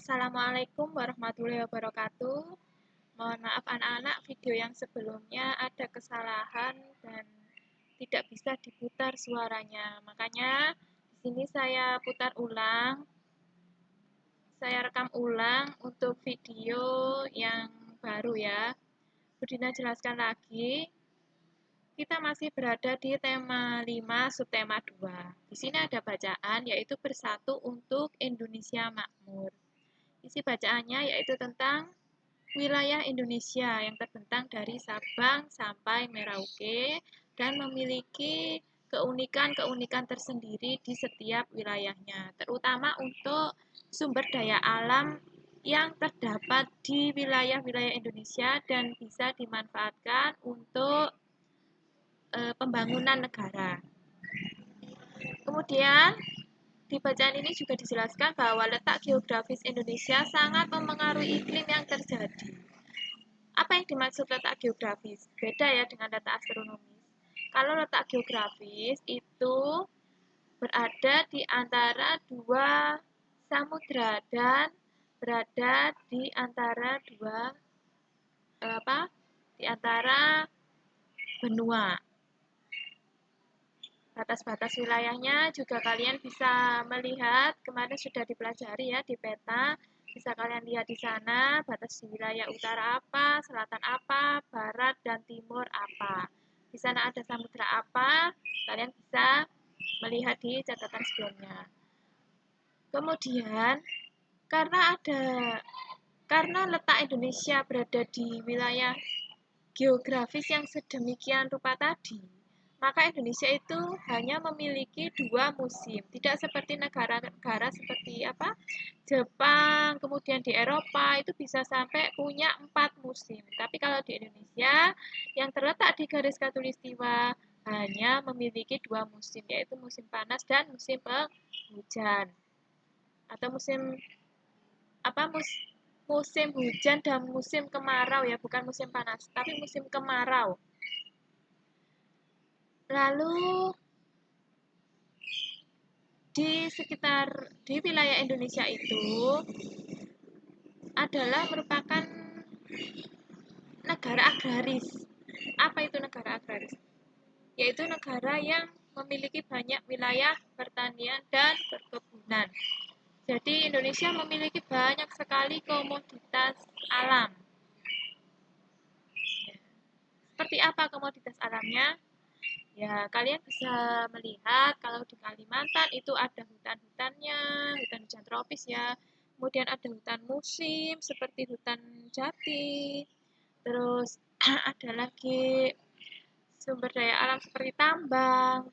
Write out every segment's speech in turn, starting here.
Assalamualaikum warahmatullahi wabarakatuh. Mohon maaf anak-anak, video yang sebelumnya ada kesalahan dan tidak bisa diputar suaranya. Makanya di sini saya putar ulang, saya rekam ulang untuk video yang baru ya. Budina jelaskan lagi. Kita masih berada di tema 5, subtema 2. Di sini ada bacaan yaitu bersatu untuk Indonesia makmur. Isi bacaannya yaitu tentang wilayah Indonesia yang terbentang dari Sabang sampai Merauke dan memiliki keunikan-keunikan tersendiri di setiap wilayahnya, terutama untuk sumber daya alam yang terdapat di wilayah-wilayah Indonesia dan bisa dimanfaatkan untuk pembangunan negara. Kemudian di bacaan ini juga dijelaskan bahwa letak geografis Indonesia sangat memengaruhi iklim yang terjadi. Apa yang dimaksud letak geografis? Beda ya dengan letak astronomis. Kalau letak geografis itu berada di antara dua samudra dan berada di antara Di antara benua. Batas-batas wilayahnya juga kalian bisa melihat, kemarin sudah dipelajari ya di peta, bisa kalian lihat di sana, batas di wilayah utara apa, selatan apa, barat dan timur apa. Di sana ada samudra apa, kalian bisa melihat di catatan sebelumnya. Kemudian, karena letak Indonesia berada di wilayah geografis yang sedemikian rupa tadi, maka Indonesia itu hanya memiliki 2 musim. Tidak seperti negara-negara seperti Jepang, kemudian di Eropa itu bisa sampai punya 4 musim. Tapi kalau di Indonesia yang terletak di garis khatulistiwa hanya memiliki 2 musim, yaitu musim panas dan musim penghujan. Atau musim hujan dan musim kemarau ya, bukan musim panas, tapi musim kemarau. Lalu di wilayah Indonesia itu adalah merupakan negara agraris. Apa itu negara agraris? Yaitu negara yang memiliki banyak wilayah pertanian dan perkebunan. Jadi Indonesia memiliki banyak sekali komoditas alam. Seperti apa komoditas alamnya? Ya, kalian bisa melihat kalau di Kalimantan itu ada hutan-hutannya, hutan tropis ya. Kemudian ada hutan musim seperti hutan jati. Terus ada lagi sumber daya alam seperti tambang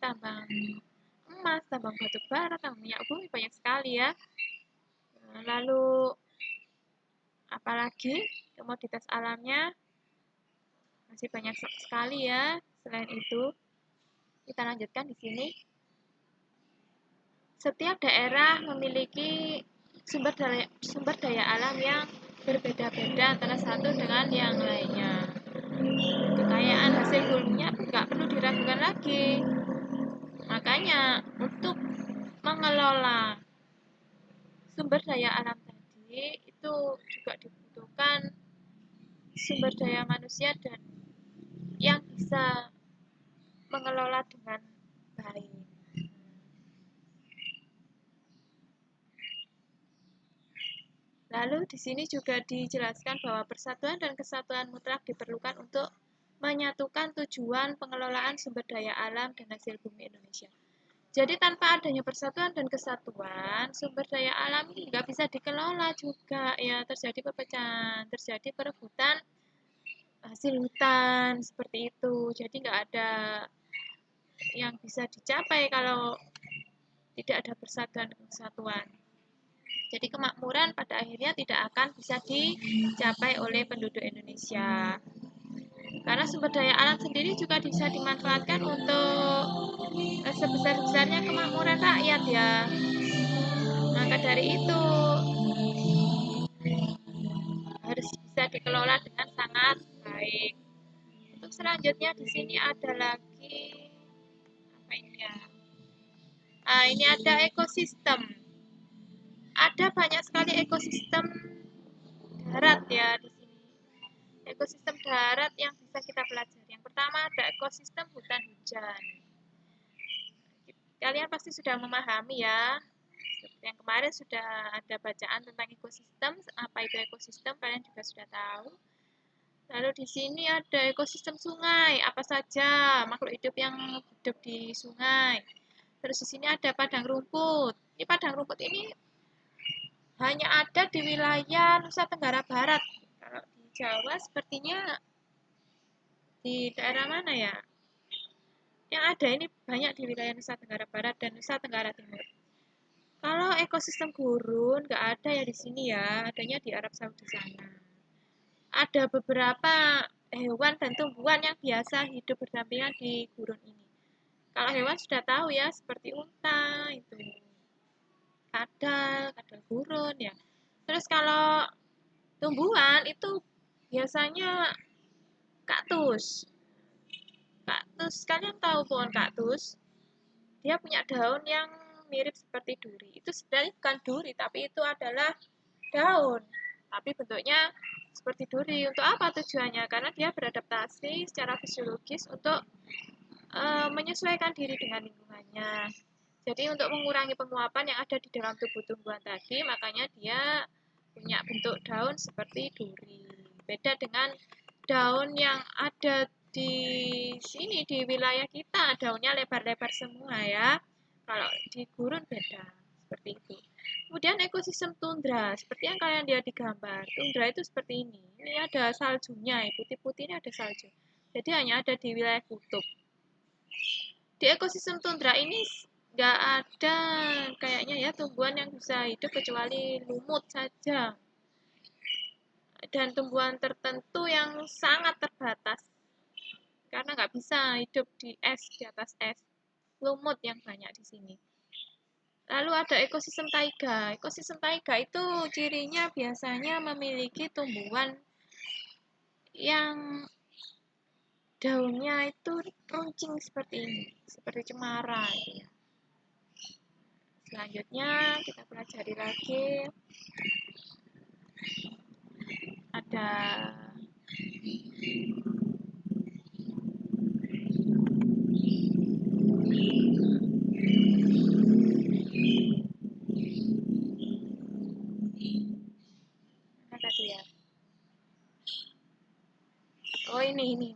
emas, tambang batu bara, tambang minyak bumi, banyak sekali ya. Lalu apalagi komoditas alamnya masih banyak sekali ya. Selain itu, kita lanjutkan di sini. Setiap daerah memiliki sumber daya alam yang berbeda-beda antara satu dengan yang lainnya. Kekayaan hasil hulunya nggak perlu diragukan lagi. Makanya untuk mengelola sumber daya alam tadi itu juga dibutuhkan sumber daya manusia dan yang bisa mengelola dengan baik. Lalu di sini juga dijelaskan bahwa persatuan dan kesatuan mutlak diperlukan untuk menyatukan tujuan pengelolaan sumber daya alam dan hasil bumi Indonesia. Jadi tanpa adanya persatuan dan kesatuan, sumber daya alam ini nggak bisa dikelola juga ya, terjadi perpecahan, terjadi perebutan hasil hutan seperti itu. Jadi nggak ada yang bisa dicapai kalau tidak ada persatuan dan kesatuan. Jadi kemakmuran pada akhirnya tidak akan bisa dicapai oleh penduduk Indonesia. Karena sumber daya alam sendiri juga bisa dimanfaatkan untuk sebesar-besarnya kemakmuran rakyat ya. Maka dari itu harus bisa dikelola dengan sangat baik. Untuk selanjutnya di sini ada lagi apa ini ya? Ini ada ekosistem. ada banyak sekali ekosistem darat ya di sini. Ekosistem darat yang bisa kita pelajari. Yang pertama ada ekosistem hutan hujan. Kalian pasti sudah memahami ya. Yang kemarin sudah ada bacaan tentang ekosistem, apa itu ekosistem kalian juga sudah tahu. Lalu di sini ada ekosistem sungai, apa saja makhluk hidup yang hidup di sungai. Terus di sini ada padang rumput. Ini padang rumput ini hanya ada di wilayah Nusa Tenggara Barat. Kalau di Jawa sepertinya di daerah mana ya? Yang ada ini banyak di wilayah Nusa Tenggara Barat dan Nusa Tenggara Timur. Kalau ekosistem gurun nggak ada ya di sini ya, adanya di Arab Saudi sana. Ada beberapa hewan dan tumbuhan yang biasa hidup berdampingan di gurun ini. Kalau hewan sudah tahu ya, seperti unta, itu kadal gurun ya. Terus kalau tumbuhan itu biasanya kaktus. Kaktus, kalian tahu pohon kaktus? Dia punya daun yang mirip seperti duri. Itu sebenarnya bukan duri, tapi itu adalah daun. Tapi bentuknya seperti duri. Untuk apa tujuannya? Karena dia beradaptasi secara fisiologis untuk menyesuaikan diri dengan lingkungannya. Jadi untuk mengurangi penguapan yang ada di dalam tubuh tumbuhan tadi, makanya dia punya bentuk daun seperti duri. Beda dengan daun yang ada di sini, di wilayah kita, daunnya lebar-lebar semua ya. Kalau di gurun beda, seperti itu. Kemudian ekosistem tundra, seperti yang kalian lihat di gambar. Tundra itu seperti ini. Ini ada saljunya, putih-putih ini ada salju. Jadi hanya ada di wilayah kutub. Di ekosistem tundra ini nggak ada kayaknya ya tumbuhan yang bisa hidup kecuali lumut saja. Dan tumbuhan tertentu yang sangat terbatas. Karena nggak bisa hidup di es, di atas es. Lumut yang banyak di sini. Lalu ada ekosistem taiga. Ekosistem taiga itu cirinya biasanya memiliki tumbuhan yang daunnya itu runcing seperti ini, seperti cemara gitu ya. Selanjutnya kita pelajari lagi ada apa tadi ya? Oh ini.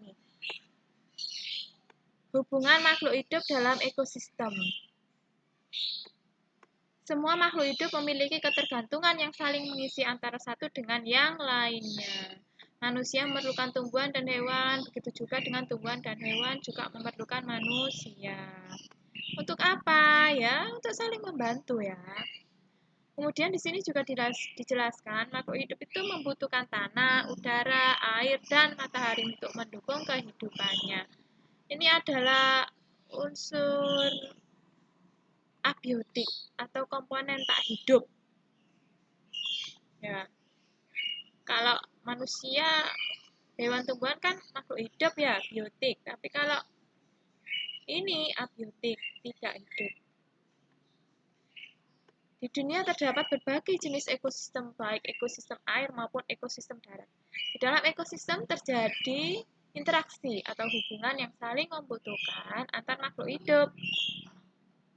Hubungan makhluk hidup dalam ekosistem. Semua makhluk hidup memiliki ketergantungan yang saling mengisi antara satu dengan yang lainnya. Manusia memerlukan tumbuhan dan hewan, begitu juga dengan tumbuhan dan hewan juga memerlukan manusia. Untuk apa? Ya, untuk saling membantu ya. Kemudian di sini juga dijelaskan makhluk hidup itu membutuhkan tanah, udara, air, dan matahari untuk mendukung kehidupannya. Ini adalah unsur abiotik atau komponen tak hidup. Ya. Kalau manusia, hewan tumbuhan kan makhluk hidup ya, biotik. Tapi kalau ini abiotik, tidak hidup. Di dunia terdapat berbagai jenis ekosistem, baik ekosistem air maupun ekosistem darat. Di dalam ekosistem terjadi interaksi atau hubungan yang saling membutuhkan antar makhluk hidup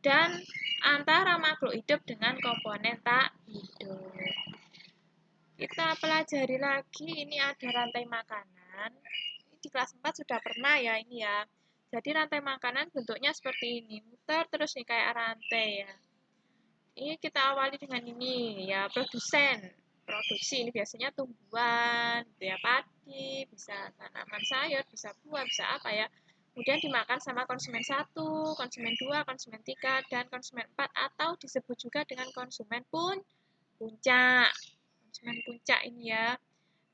dan antara makhluk hidup dengan komponen tak hidup. Kita pelajari lagi, ini ada rantai makanan. Ini di kelas 4 sudah pernah ya ini ya. Jadi rantai makanan bentuknya seperti ini, muter terus nih kayak rantai ya. Ini kita awali dengan ini ya, produksi ini biasanya tumbuhan, gitu ya, padi, bisa tanaman sayur, bisa buah, bisa apa ya. Kemudian dimakan sama konsumen 1, konsumen 2, konsumen 3, dan konsumen 4, atau disebut juga dengan konsumen puncak. Konsumen puncak ini ya.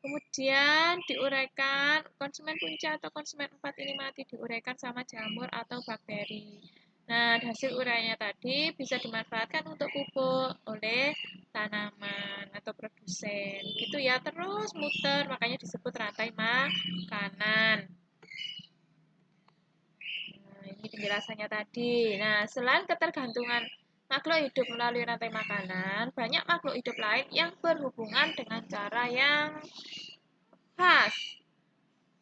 Kemudian diuraikan, konsumen puncak atau konsumen 4 ini mati diuraikan sama jamur atau bakteri. Nah, hasil uraiannya tadi bisa dimanfaatkan untuk pupuk oleh tanaman atau produsen. Gitu ya, terus muter, makanya disebut rantai makanan. Nah, ini penjelasannya tadi. Nah, selain ketergantungan makhluk hidup melalui rantai makanan, banyak makhluk hidup lain yang berhubungan dengan cara yang khas.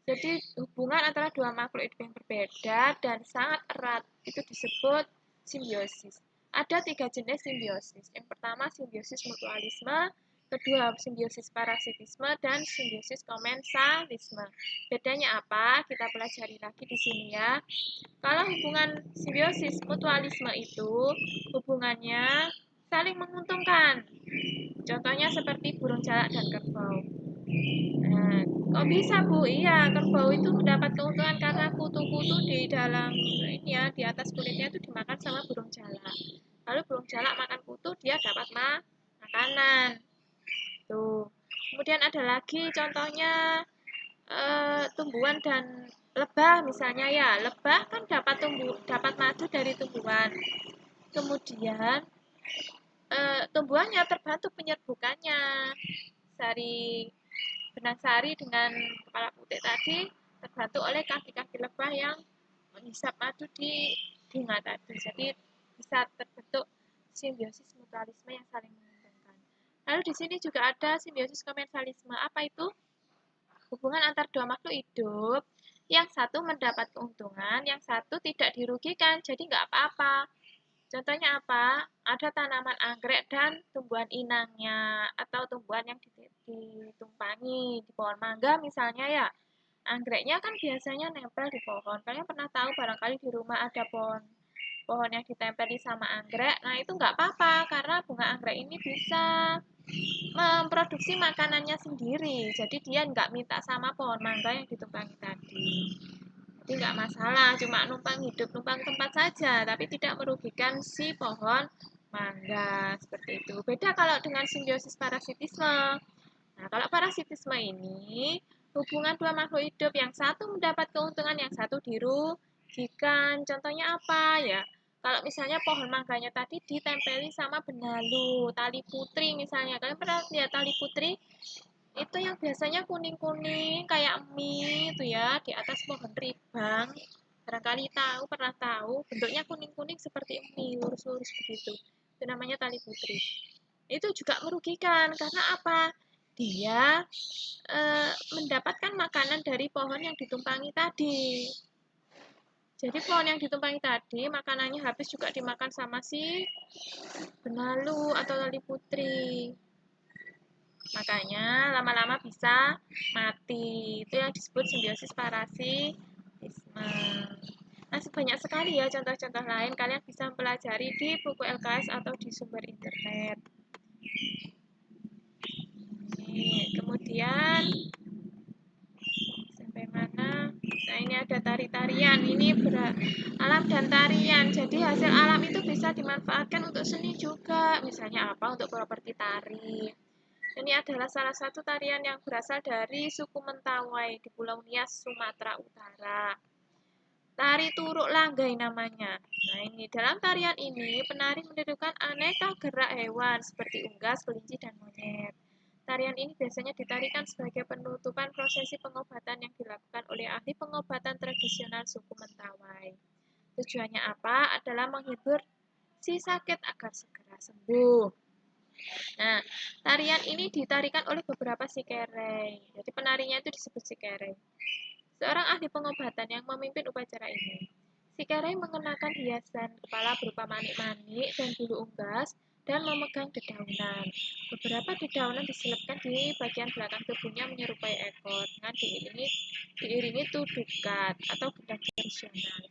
Jadi hubungan antara dua makhluk hidup yang berbeda dan sangat erat itu disebut simbiosis. Ada 3 jenis simbiosis. Yang pertama simbiosis mutualisme, kedua simbiosis parasitisme, dan simbiosis komensalisme. Bedanya apa? Kita pelajari lagi di sini ya. Kalau hubungan simbiosis mutualisme itu hubungannya saling menguntungkan. Contohnya seperti burung jalak dan kerbau. Nah, kok bisa Bu? Iya, kerbau itu mendapat keuntungan karena kutu-kutu di dalam ini ya, di atas kulitnya itu dimakan sama burung jalak. Lalu burung jalak makan kutu, dia dapat makanan. Tuh. Kemudian ada lagi contohnya tumbuhan dan lebah misalnya ya. Lebah kan dapat madu dari tumbuhan. Kemudian tumbuhannya terbantu penyerbukannya. Benang sari dengan kepala putih tadi terbantu oleh kaki-kaki lebah yang menghisap madu di bunga tadi. Jadi bisa terbentuk simbiosis mutualisme yang saling menguntungkan. Lalu di sini juga ada simbiosis komensalisme. Apa itu? Hubungan antar dua makhluk hidup, yang satu mendapat keuntungan, yang satu tidak dirugikan, jadi nggak apa-apa. Contohnya apa? Ada tanaman anggrek dan tumbuhan inangnya, atau tumbuhan yang ditumpangi di pohon mangga misalnya ya. Anggreknya kan biasanya nempel di pohon. Kalian pernah tahu barangkali di rumah ada pohon yang ditempeli sama anggrek. Nah itu nggak apa-apa, karena bunga anggrek ini bisa memproduksi makanannya sendiri. Jadi dia nggak minta sama pohon mangga yang ditumpangi tadi. Jadi nggak masalah, cuma numpang hidup, numpang tempat saja, tapi tidak merugikan si pohon mangga. Seperti itu. Beda kalau dengan simbiosis parasitisme. Nah, kalau parasitisme ini, hubungan dua makhluk hidup, yang satu mendapat keuntungan, yang satu dirugikan. Contohnya apa ya? Kalau misalnya pohon mangganya tadi ditempeli sama benalu, tali putri misalnya. Kalian pernah lihat tali putri? Itu yang biasanya kuning-kuning kayak mie itu ya di atas pohon ribang. Barangkali pernah tahu, bentuknya kuning-kuning seperti mie, lurus-lurus begitu. Itu namanya tali putri. Itu juga merugikan karena apa? Dia mendapatkan makanan dari pohon yang ditumpangi tadi. Jadi pohon yang ditumpangi tadi, makanannya habis juga dimakan sama si benalu atau tali putri. Makanya lama-lama bisa mati. Itu yang disebut simbiosis parasitisme. Masih banyak sekali ya contoh-contoh lain. Kalian bisa mempelajari di buku LKS atau di sumber internet. Kemudian sampai mana? Nah ini ada tari-tarian. Ini alam dan tarian. Jadi hasil alam itu bisa dimanfaatkan untuk seni juga. Misalnya apa? Untuk properti tari. Ini adalah salah satu tarian yang berasal dari suku Mentawai di Pulau Nias, Sumatera Utara. Tari Turuk Langgai namanya. Nah ini dalam tarian ini penari menirukan aneka gerak hewan seperti unggas, kelinci, dan monyet. Tarian ini biasanya ditarikan sebagai penutupan prosesi pengobatan yang dilakukan oleh ahli pengobatan tradisional suku Mentawai. Tujuannya apa? Adalah menghibur si sakit agar segera sembuh. Nah, tarian ini ditarikan oleh beberapa sikerei. Jadi penarinya itu disebut sikerei. Seorang ahli pengobatan yang memimpin upacara ini. Sikerei mengenakan hiasan kepala berupa manik-manik dan bulu unggas dan memegang dedaunan. Beberapa dedaunan diselipkan di bagian belakang tubuhnya menyerupai ekor dengan diiringi tudukat atau gendang tradisional.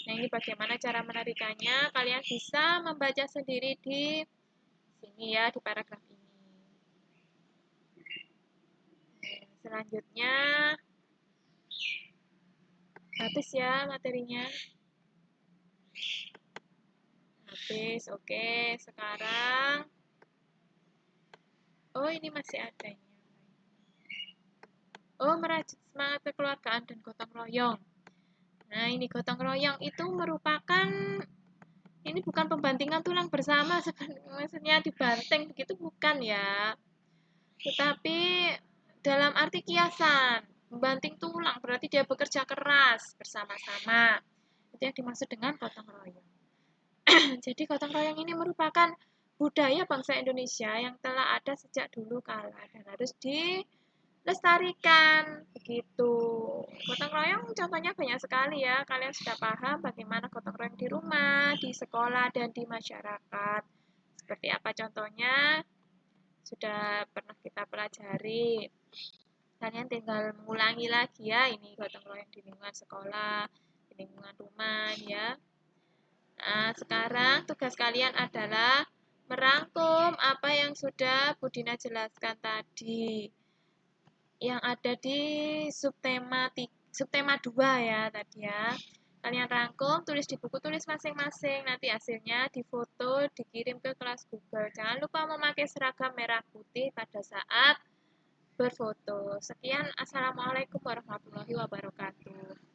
Nah, ini bagaimana cara menarikannya? Kalian bisa membaca sendiri di sini ya, di paragraf ini. Selanjutnya, habis ya materinya. Habis, oke. Sekarang, oh ini masih ada ini. Oh, merajut semangat kekeluargaan dan gotong royong. Nah, ini gotong royong itu merupakan, ini bukan pembantingan tulang bersama, maksudnya dibanting begitu bukan ya. Tetapi dalam arti kiasan, membanting tulang berarti dia bekerja keras bersama-sama. Itu yang dimaksud dengan gotong royong. Jadi gotong royong ini merupakan budaya bangsa Indonesia yang telah ada sejak dulu kala dan harus dilestarikan begitu. Gotong royong contohnya banyak sekali ya. Kalian sudah paham bagaimana gotong royong di rumah, di sekolah, dan di masyarakat. Seperti apa contohnya? Sudah pernah kita pelajari. Kalian tinggal mengulangi lagi ya, ini gotong royong di lingkungan sekolah, di lingkungan rumah ya. Nah, sekarang tugas kalian adalah merangkum apa yang sudah Budina jelaskan tadi. Yang ada di subtema 2 ya tadi ya. Kalian rangkum, tulis di buku tulis masing-masing. Nanti hasilnya difoto, dikirim ke kelas Google. Jangan lupa memakai seragam merah putih pada saat berfoto. Sekian, Assalamualaikum warahmatullahi wabarakatuh.